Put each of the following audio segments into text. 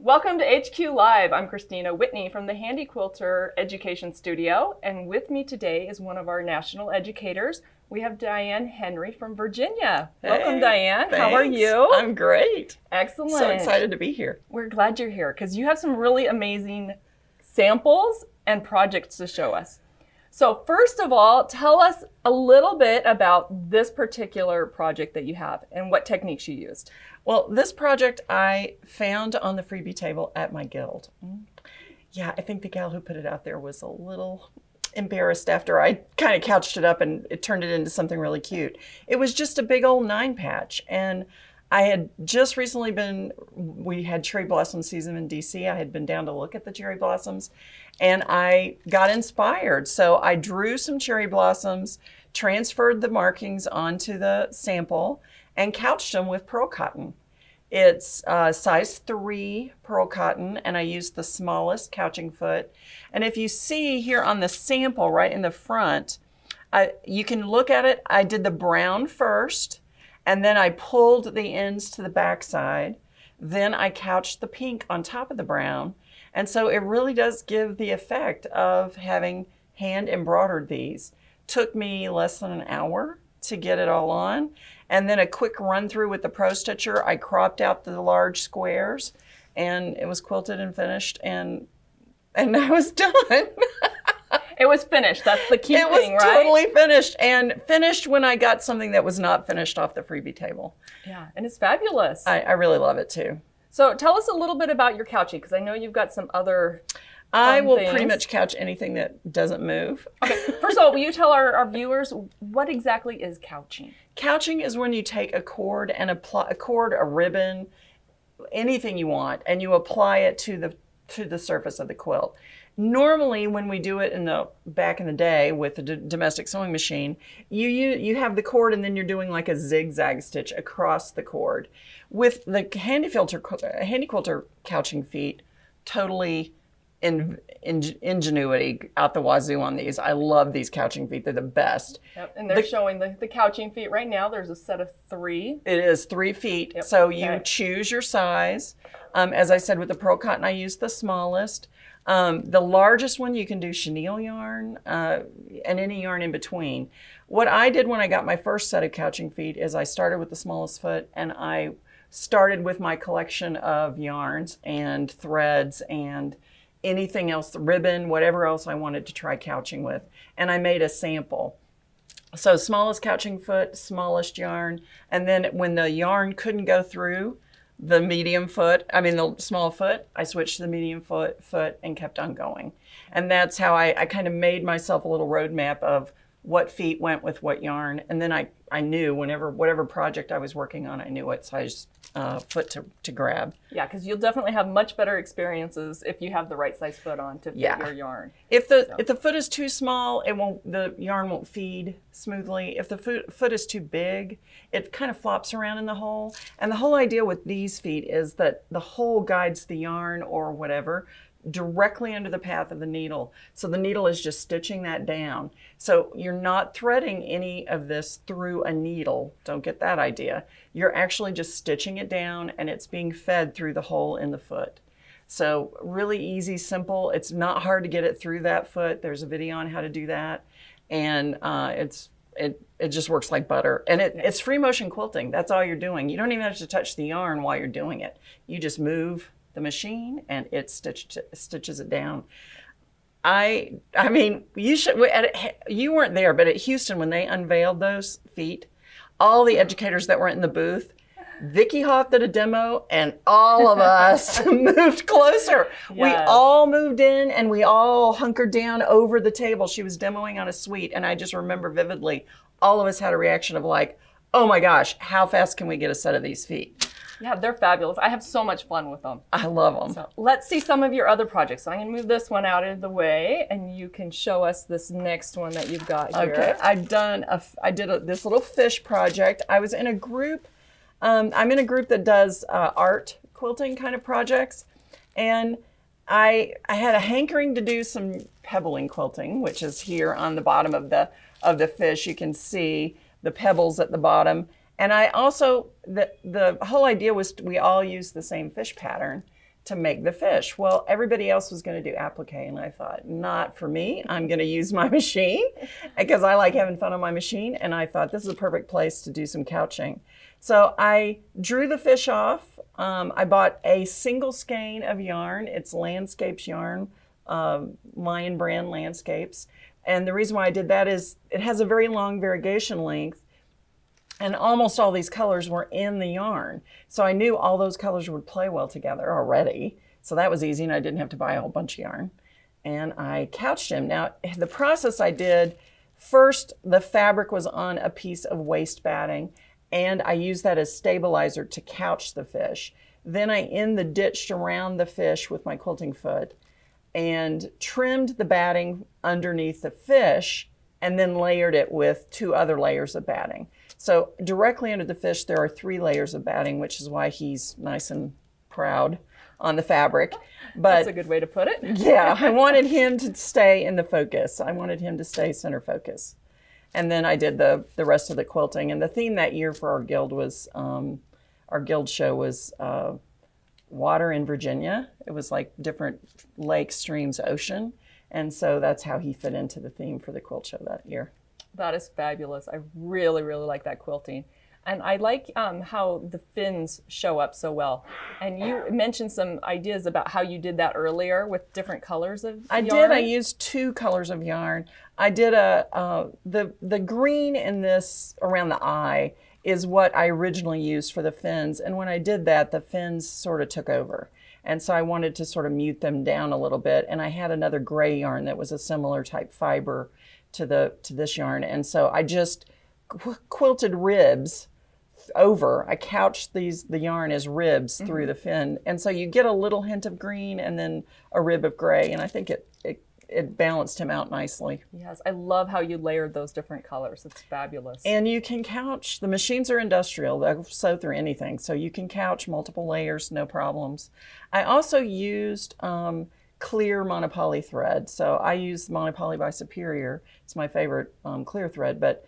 Welcome to HQ Live. I'm Kristina Whitney from the Handi Quilter Education Studio, and with me today is one of our national educators. We have Diane Henry from Virginia. Hey, welcome, Diane. Thanks. How are you? I'm great. Excellent. So excited to be here. We're glad you're here because you have some really amazing samples and projects to show us. So first of all, tell us a little bit about this particular project that you have and what techniques you used. Well, this project I found on the freebie table at my guild. Yeah, I think the gal who put it out there was a little embarrassed after I kind of couched it up and it turned it into something really cute. It was just a big old 9-patch, and I had just recently we had cherry blossom season in DC. I had been down to look at the cherry blossoms and I got inspired. So I drew some cherry blossoms, transferred the markings onto the sample, and couched them with pearl cotton. It's size 3 pearl cotton, and I used the smallest couching foot. And if you see here on the sample right in the front, you can look at it. I did the brown first, and then I pulled the ends to the back side. Then I couched the pink on top of the brown. And so it really does give the effect of having hand embroidered these. Took me less than an hour to get it all on. And then a quick run through with the Pro Stitcher. I cropped out the large squares and it was quilted and finished, and I was done. It was finished. That's the key thing, right? It was totally finished, and finished when I got something that was not finished off the freebie table. Yeah, and it's fabulous. I really love it too. So tell us a little bit about your couching, because I know you've got some other I will things. pretty much couch anything that doesn't move. Okay, first of all, will you tell our viewers what exactly is couching? Couching is when you take a cord and a ribbon, anything you want, and you apply it to the surface of the quilt. Normally, when we do it back in the day with the domestic sewing machine, you have the cord and then you're doing like a zigzag stitch across the cord. With the Handi Quilter couching feet, totally ingenuity out the wazoo on these. I love these couching feet. They're the best. Yep, and they're showing the couching feet right now. There's a set of 3. It is 3 feet. Yep. So you choose your size. As I said, with the pearl cotton, I used the smallest. The largest one, you can do chenille yarn and any yarn in between. What I did when I got my first set of couching feet is I started with the smallest foot, and I started with my collection of yarns and threads and anything else, ribbon, whatever else I wanted to try couching with. And I made a sample. So smallest couching foot, smallest yarn. And then when the yarn couldn't go through the the small foot, I switched to the medium foot and kept on going. And that's how I kind of made myself a little roadmap of what feet went with what yarn. And then I knew whatever project I was working on, I knew what size foot to grab. Yeah, because you'll definitely have much better experiences if you have the right size foot on to fit your yarn. If the foot is too small, the yarn won't feed smoothly. If the foot is too big, it kind of flops around in the hole. And the whole idea with these feet is that the hole guides the yarn or whatever directly under the path of the needle. So the needle is just stitching that down. So you're not threading any of this through a needle. Don't get that idea. You're actually just stitching it down, and it's being fed through the hole in the foot. So really easy, simple. It's not hard to get it through that foot. There's a video on how to do that. And it just works like butter. And it's free motion quilting. That's all you're doing. You don't even have to touch the yarn while you're doing it. You just move the machine and it stitches it down. I mean, you weren't there, but at Houston, when they unveiled those feet, all the educators that were in the booth, Vicki Hoff did a demo, and all of us moved closer. Yes. We all moved in and we all hunkered down over the table. She was demoing on a suite, and I just remember vividly, all of us had a reaction of like, oh my gosh, how fast can we get a set of these feet? Yeah, they're fabulous. I have so much fun with them. I love them. So let's see some of your other projects. So I'm going to move this one out of the way, and you can show us this next one that you've got here. Okay, I did this little fish project. I was in a group. I'm in a group that does art quilting kind of projects, and I had a hankering to do some pebbling quilting, which is here on the bottom of the fish. You can see the pebbles at the bottom. And I also, the whole idea was we all use the same fish pattern. to make the fish. Well, everybody else was going to do applique, and I thought, not for me. I'm going to use my machine because I like having fun on my machine, and I thought this is a perfect place to do some couching. So I drew the fish off. I bought a single skein of yarn. It's Landscapes yarn, Lion brand Landscapes. And the reason why I did that is it has a very long variegation length, and almost all these colors were in the yarn. So I knew all those colors would play well together already. So that was easy, and I didn't have to buy a whole bunch of yarn. And I couched him. Now, the process I did, first the fabric was on a piece of waste batting, and I used that as stabilizer to couch the fish. Then I ditched around the fish with my quilting foot and trimmed the batting underneath the fish, and then layered it with 2 other layers of batting. So directly under the fish, there are 3 layers of batting, which is why he's nice and proud on the fabric. But that's a good way to put it. Yeah, I wanted him to stay in the focus. I wanted him to stay center focus. And then I did the rest of the quilting. And the theme that year for our guild was, our guild show was water in Virginia. It was like different lakes, streams, ocean. And so that's how he fit into the theme for the quilt show that year. That is fabulous. I really, really like that quilting. And I like how the fins show up so well. And you mentioned some ideas about how you did that earlier with different colors of yarn. I did. I used 2 colors of yarn. I did the green in this around the eye is what I originally used for the fins. And when I did that, the fins sort of took over. And so I wanted to sort of mute them down a little bit. And I had another gray yarn that was a similar type fiber to this yarn. And so I just quilted ribs over. I couched the yarn as ribs through the fin. And so you get a little hint of green and then a rib of gray. And I think it balanced him out nicely. Yes, I love how you layered those different colors. It's fabulous. And you can couch, the machines are industrial, they'll sew through anything. So you can couch multiple layers, no problems. I also used clear monopoly thread. So I use Monopoly by Superior. It's my favorite clear thread, but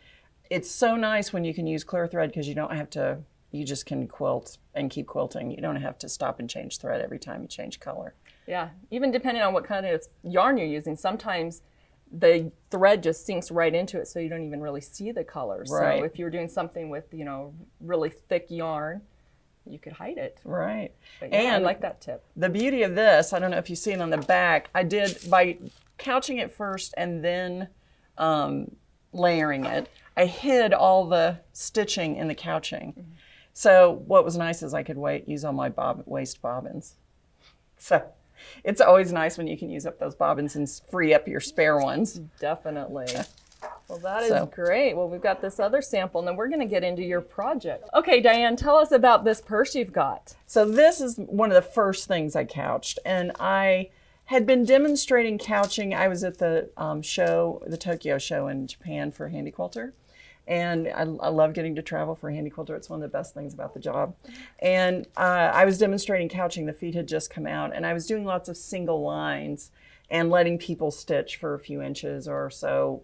it's so nice when you can use clear thread because you don't have to, you just can quilt and keep quilting. You don't have to stop and change thread every time you change color. Yeah, even depending on what kind of yarn you're using, sometimes the thread just sinks right into it so you don't even really see the colors. Right. So if you're doing something with, really thick yarn, you could hide it. Right. But yeah, and I like that tip. The beauty of this, I don't know if you see it on the back, I did by couching it first and then layering it, I hid all the stitching in the couching. Mm-hmm. So what was nice is I could use all my waste bobbins. So it's always nice when you can use up those bobbins and free up your spare ones. Definitely. Well, that is great. Well, we've got this other sample, and then we're going to get into your project. Okay, Diane, tell us about this purse you've got. So this is one of the first things I couched, and I had been demonstrating couching. I was at the show, the Tokyo show in Japan for Handi Quilter. And I love getting to travel for Handi Quilter. It's one of the best things about the job. And I was demonstrating couching. The feet had just come out. And I was doing lots of single lines and letting people stitch for a few inches or so,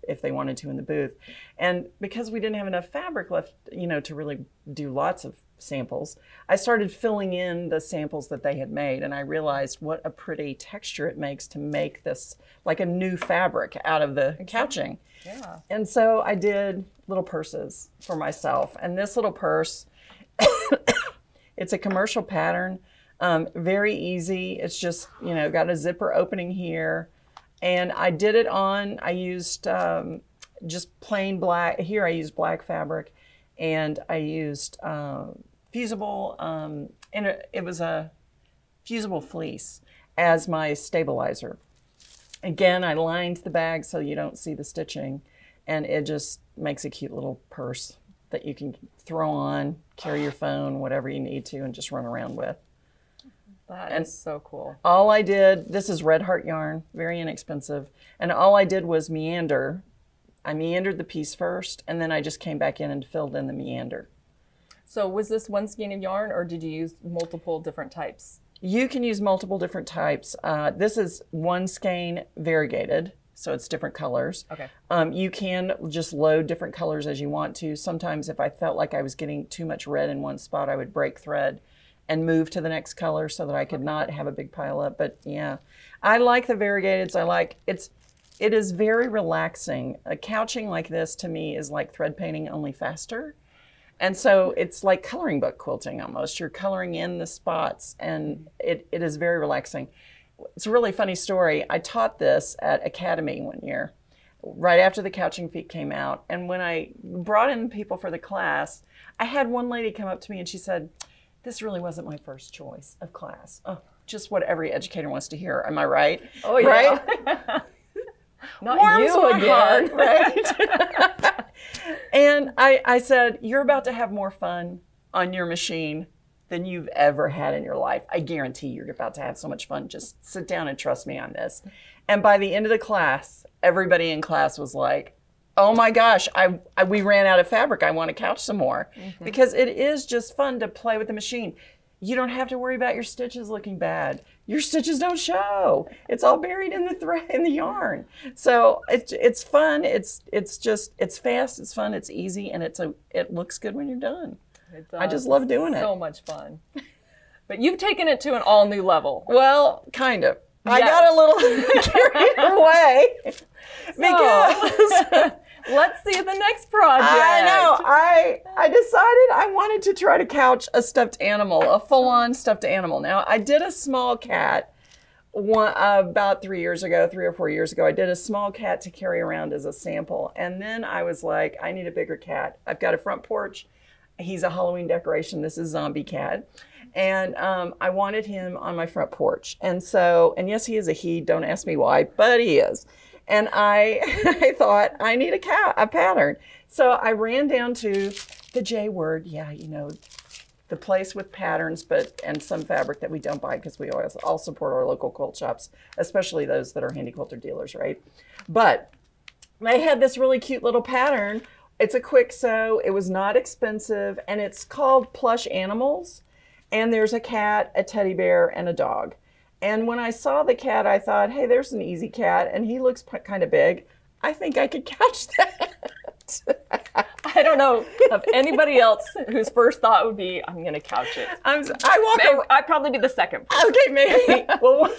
if they wanted to in the booth. And because we didn't have enough fabric left, to really do lots of samples, I started filling in the samples that they had made. And I realized what a pretty texture it makes to make this like a new fabric out of the couching. Yeah. And so I did little purses for myself. And this little purse, it's a commercial pattern, very easy. It's just, got a zipper opening here. And I did it I used just plain black. Here I used black fabric. And I used fusible, and it was a fusible fleece as my stabilizer. Again, I lined the bag so you don't see the stitching, and it just makes a cute little purse that you can throw on, carry your phone, whatever you need to, and just run around with. That is so cool. All I did, this is Red Heart yarn, very inexpensive, and all I did was meander. I meandered the piece first, and then I just came back in and filled in the meander. So was this one skein of yarn, or did you use multiple different types? You can use multiple different types. This is one skein variegated, so it's different colors. Okay. You can just load different colors as you want to. Sometimes if I felt like I was getting too much red in one spot, I would break thread and move to the next color so that I could not have a big pile up. But yeah, I like the variegateds. It is very relaxing. Couching like this to me is like thread painting, only faster. And so it's like coloring book quilting almost. You're coloring in the spots, and it is very relaxing. It's a really funny story. I taught this at Academy one year, right after the Couching Feet came out. And when I brought in people for the class, I had one lady come up to me and she said, "This really wasn't my first choice of class." Oh, just what every educator wants to hear. Am I right? Oh, yeah. Right? Not Warms you my again. heart, right? And I said, "You're about to have more fun on your machine than you've ever had in your life. I guarantee you're about to have so much fun. Just sit down and trust me on this." And by the end of the class, everybody in class was like, "Oh my gosh, we ran out of fabric. I want to couch some more." Because it is just fun to play with the machine. You don't have to worry about your stitches looking bad. Your stitches don't show. It's all buried in the thread, in the yarn. So it's fun. It's fast. It's fun. It's easy, and it looks good when you're done. I just love doing it. So much fun. But you've taken it to an all new level. Well, kind of. I Yes. got a little carried away because Let's see the next project. I know. I decided I wanted to try to couch a stuffed animal, a full-on stuffed animal. Now, I did a small cat about 3 or 4 years ago. I did a small cat to carry around as a sample. And then I was like, I need a bigger cat. I've got a front porch. He's a Halloween decoration. This is Zombie Cat. And I wanted him on my front porch. And yes, he is a he. Don't ask me why, but he is. And I thought, I need a pattern. So I ran down to the J Word. Yeah, the place with patterns, and some fabric that we don't buy because we always all support our local quilt shops, especially those that are Handi Quilter dealers, right? But they had this really cute little pattern. It's a quick sew. It was not expensive, and it's called Plush Animals. And there's a cat, a teddy bear, and a dog. And when I saw the cat, I thought, hey, there's an easy cat, and he looks kind of big. I think I could couch that. I don't know of anybody else whose first thought would be, I'm going to couch it. I'd probably be the second person. Okay, maybe. Well,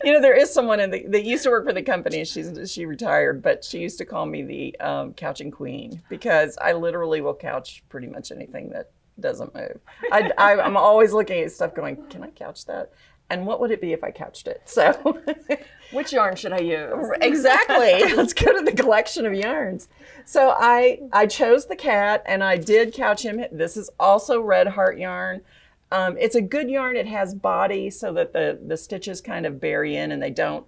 there is someone that used to work for the company. She retired, but she used to call me the couching queen because I literally will couch pretty much anything that doesn't move. I'm always looking at stuff going, can I couch that? And what would it be if I couched it? So, which yarn should I use? Exactly. Let's go to the collection of yarns. So I chose the cat, and I did couch him. This is also Red Heart yarn. It's a good yarn. It has body so that the stitches kind of bury in, and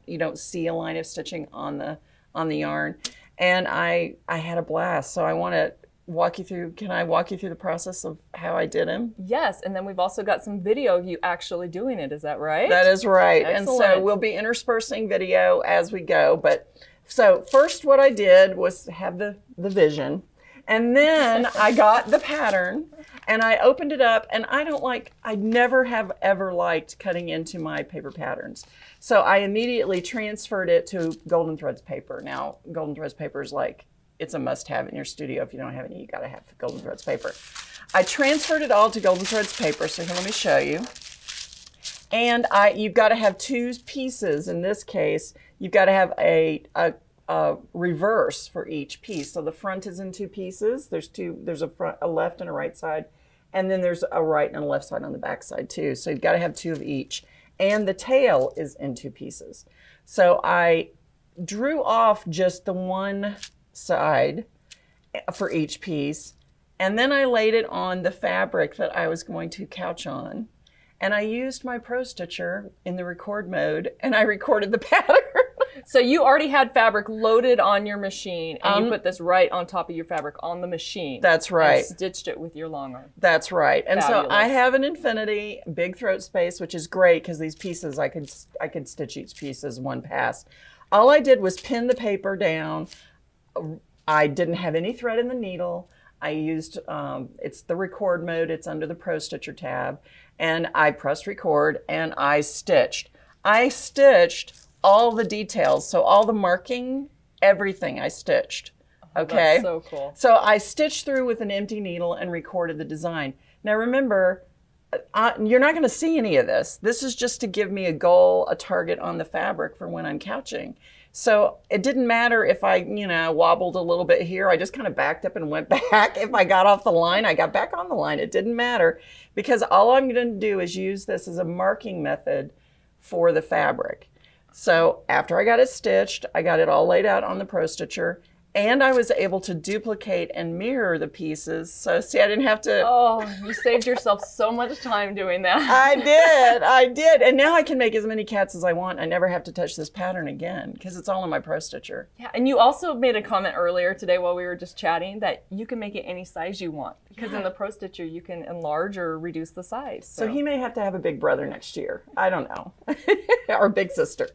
you don't see a line of stitching on the yarn. And I had a blast. So I want to walk you through. Can I walk you through the process of how I did him? Yes, and then we've also got some video of you actually doing it. Is that right? That is right. Excellent. And so we'll be interspersing video as we go. But so first what I did was have the vision, and then I got the pattern and I opened it up, and I never have ever liked cutting into my paper patterns. So I immediately transferred it to Golden Threads paper. Now, Golden Threads paper is it's a must-have in your studio. If you don't have any, you got to have Golden Threads paper. I transferred it all to Golden Threads paper, so here, let me show you. And you've got to have two pieces. In this case, you've got to have a reverse for each piece. So the front is in two pieces. There's a left and a right side, and then there's a right and a left side on the back side too. So you've got to have two of each. And the tail is in two pieces. So I drew off just the one side for each piece, and then I laid it on the fabric that I was going to couch on, and I used my Pro Stitcher in the record mode, and I recorded the pattern. So you already had fabric loaded on your machine, and you put this right on top of your fabric on the machine. That's right. And stitched it with your long arm. That's right. And Fabulous. so I have an infinity big throat space, which is great because these pieces I could stitch each piece as one pass. All I did was pin the paper down. I didn't have any thread in the needle. I used, it's the record mode. It's under the Pro Stitcher tab. And I pressed record and I stitched. I stitched all the details. So all the marking, everything I stitched. Okay. That's so cool. So I stitched through with an empty needle and recorded the design. Now remember, you're not going to see any of this. This is just to give me a goal, a target on the fabric for when I'm couching. So it didn't matter if I, wobbled a little bit here. I just kind of backed up and went back. If I got off the line, I got back on the line. It didn't matter because all I'm going to do is use this as a marking method for the fabric. So after I got it stitched, I got it all laid out on the Pro Stitcher. And I was able to duplicate and mirror the pieces. So see, I didn't have to. Oh, you saved yourself so much time doing that. I did. And now I can make as many cats as I want. I never have to touch this pattern again because it's all in my Pro Stitcher. Yeah, and you also made a comment earlier today while we were just chatting that you can make it any size you want because in the Pro Stitcher you can enlarge or reduce the size. So he may have to have a big brother next year. I don't know. Or big sister.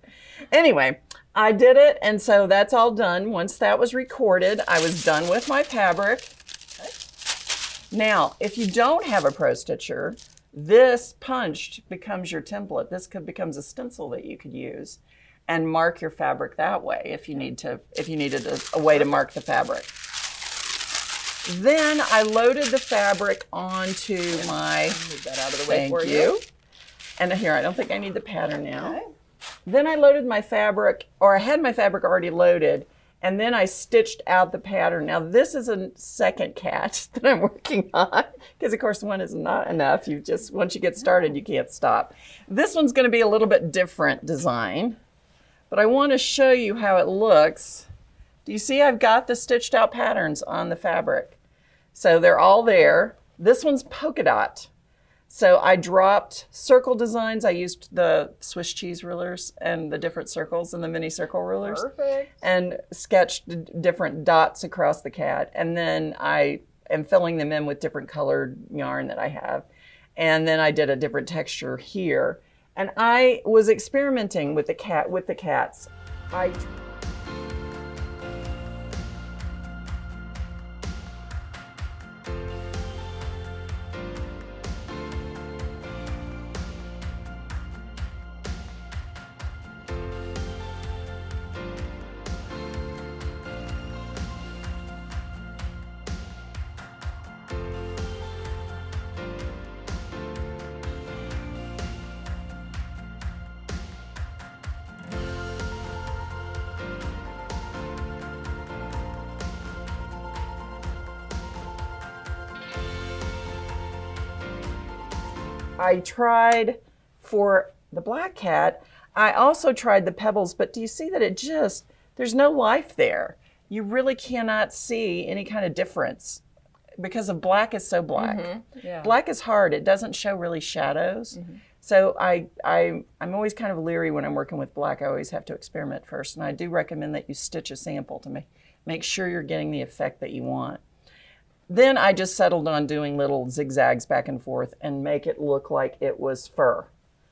Anyway, I did it, and so that's all done. Once that was recorded, I was done with my fabric. Okay. Now, if you don't have a Pro Stitcher, this punched becomes your template. This becomes a stencil that you could use and mark your fabric that way if you needed a way to mark the fabric. Then I loaded the fabric onto my. Move that out of the way for Thank you. you. And here, I don't think I need the pattern now. Okay. Then I loaded my fabric, or I had my fabric already loaded, and then I stitched out the pattern. Now this is a second cat that I'm working on, because of course one is not enough. Once you get started, you can't stop. This one's going to be a little bit different design, but I want to show you how it looks. Do you see I've got the stitched out patterns on the fabric? So they're all there. This one's polka dot. So I dropped circle designs. I used the Swiss cheese rulers and the different circles and the mini circle rulers. Perfect. And sketched different dots across the cat. And then I am filling them in with different colored yarn that I have. And then I did a different texture here. And I was experimenting with the cats. I tried for the black cat, I also tried the pebbles, but do you see that there's no life there. You really cannot see any kind of difference because of black is so black. Mm-hmm. Yeah. Black is hard. It doesn't show really shadows. Mm-hmm. So I'm always kind of leery when I'm working with black. I always have to experiment first. And I do recommend that you stitch a sample to make sure you're getting the effect that you want. Then I just settled on doing little zigzags back and forth and make it look like it was fur.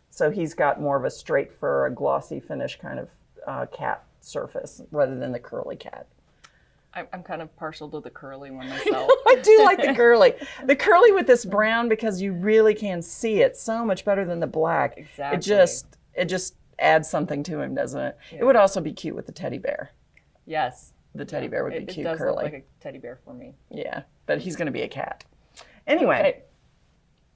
So he's got more of a straight fur, a glossy finish kind of cat surface rather than the curly cat. I'm kind of partial to the curly one myself. I do like the curly. The curly with this brown because you really can see it so much better than the black. Exactly. It just adds something to him, doesn't it? Yeah. It would also be cute with the teddy bear. Yes. The teddy bear would be cute, It does curly. look like a teddy bear for me. Yeah, but he's going to be a cat. Anyway, Okay.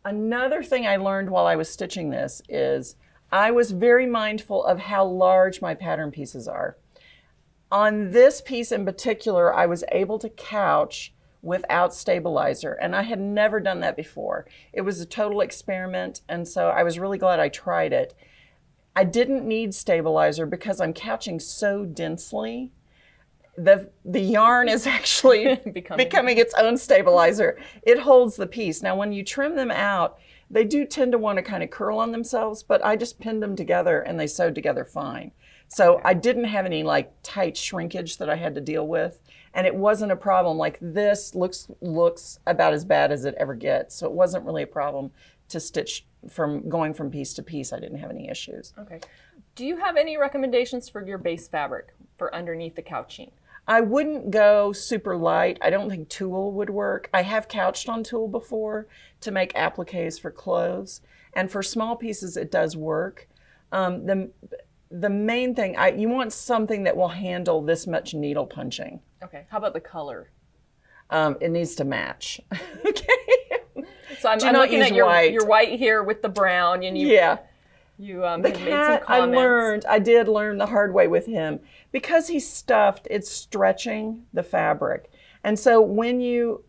Another thing I learned while I was stitching this is I was very mindful of how large my pattern pieces are. On this piece in particular, I was able to couch without stabilizer, and I had never done that before. It was a total experiment, and so I was really glad I tried it. I didn't need stabilizer because I'm couching so densely. The yarn is actually becoming its own stabilizer. It holds the piece. Now, when you trim them out, they do tend to want to kind of curl on themselves, but I just pinned them together and they sewed together fine. So I didn't have any like tight shrinkage that I had to deal with, and it wasn't a problem. Like this looks about as bad as it ever gets. So it wasn't really a problem to stitch from going from piece to piece. I didn't have any issues. Okay. Do you have any recommendations for your base fabric for underneath the couching? I wouldn't go super light. I don't think tulle would work. I have couched on tulle before to make appliques for clothes. And for small pieces, it does work. The main thing, you want something that will handle this much needle punching. Okay. How about the color? It needs to match. Okay. So I'm Do not looking use at your white. white here with the brown, and you Yeah. you The had made some cat, comments. I did learn the hard way with him. Because he's stuffed, it's stretching the fabric. And so when you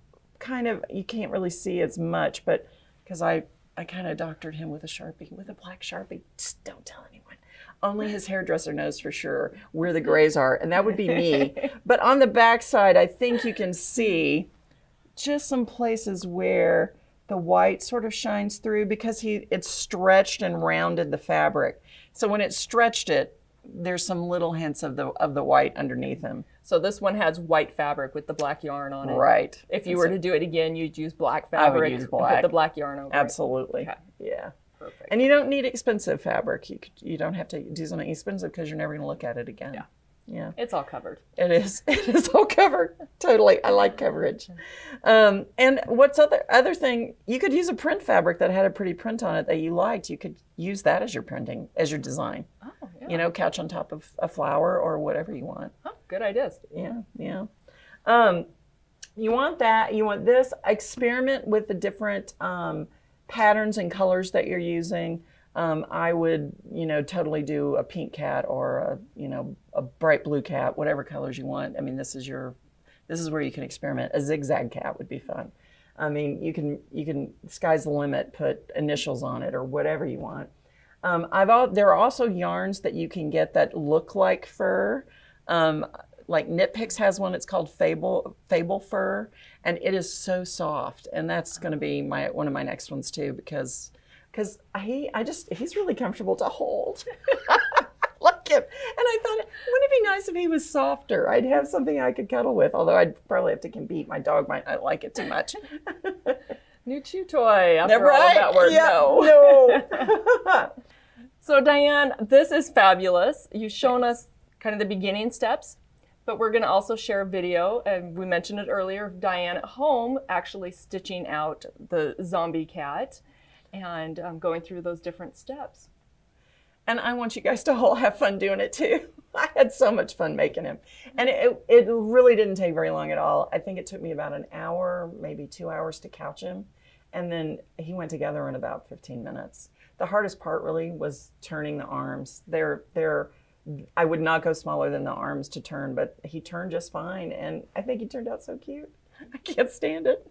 you can't really see as much, but because I kind of doctored him with a Sharpie, with a black Sharpie. Just don't tell anyone. Only his hairdresser knows for sure where the grays are, and that would be me. But on the back side, I think you can see just some places where the white sort of shines through because it's stretched and rounded the fabric. So when it stretched it, there's some little hints of the white underneath him. So this one has white fabric with the black yarn on it. Right. If you were to do it again, you'd use black fabric. I would use and black. put the black yarn over it. Absolutely. Okay. Yeah. Perfect. And you don't need expensive fabric. You don't have to do something expensive because you're never going to look at it again. Yeah. Yeah. It's all covered. It is. It is all covered. Totally. I like coverage. And what's other thing? You could use a print fabric that had a pretty print on it that you liked. You could use that as your printing, as your design. Oh, yeah. You know, couch on top of a flower or whatever you want. Oh, good ideas. Yeah. Yeah. You want that. You want this. Experiment with the different patterns and colors that you're using. I would, totally do a pink cat or a bright blue cat, whatever colors you want. I mean, this is where you can experiment. A zigzag cat would be fun. I mean, you can sky's the limit, put initials on it or whatever you want. There are also yarns that you can get that look like fur. Like Knit Picks has one. It's called Fable Fur, and it is so soft. And that's going to be one of my next ones too, because he's really comfortable to hold. Like him. And I thought, wouldn't it be nice if he was softer? I'd have something I could cuddle with, although I'd probably have to compete. My dog might not like it too much. New chew toy after all Right? of that word. Yeah, No. So Diane, this is fabulous. You've shown us kind of the beginning steps, but we're going to also share a video, and we mentioned it earlier, of Diane at home actually stitching out the zombie cat and going through those different steps. And I want you guys to all have fun doing it too. I had so much fun making him. And it really didn't take very long at all. I think it took me about an hour, maybe 2 hours to couch him. And then he went together in about 15 minutes. The hardest part really was turning the arms. I would not go smaller than the arms to turn, but he turned just fine. And I think he turned out so cute. I can't stand it.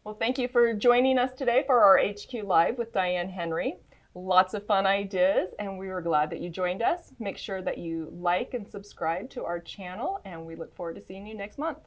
Well, thank you for joining us today for our HQ Live with Diane Henry. Lots of fun ideas, and we were glad that you joined us. Make sure that you like and subscribe to our channel, and we look forward to seeing you next month.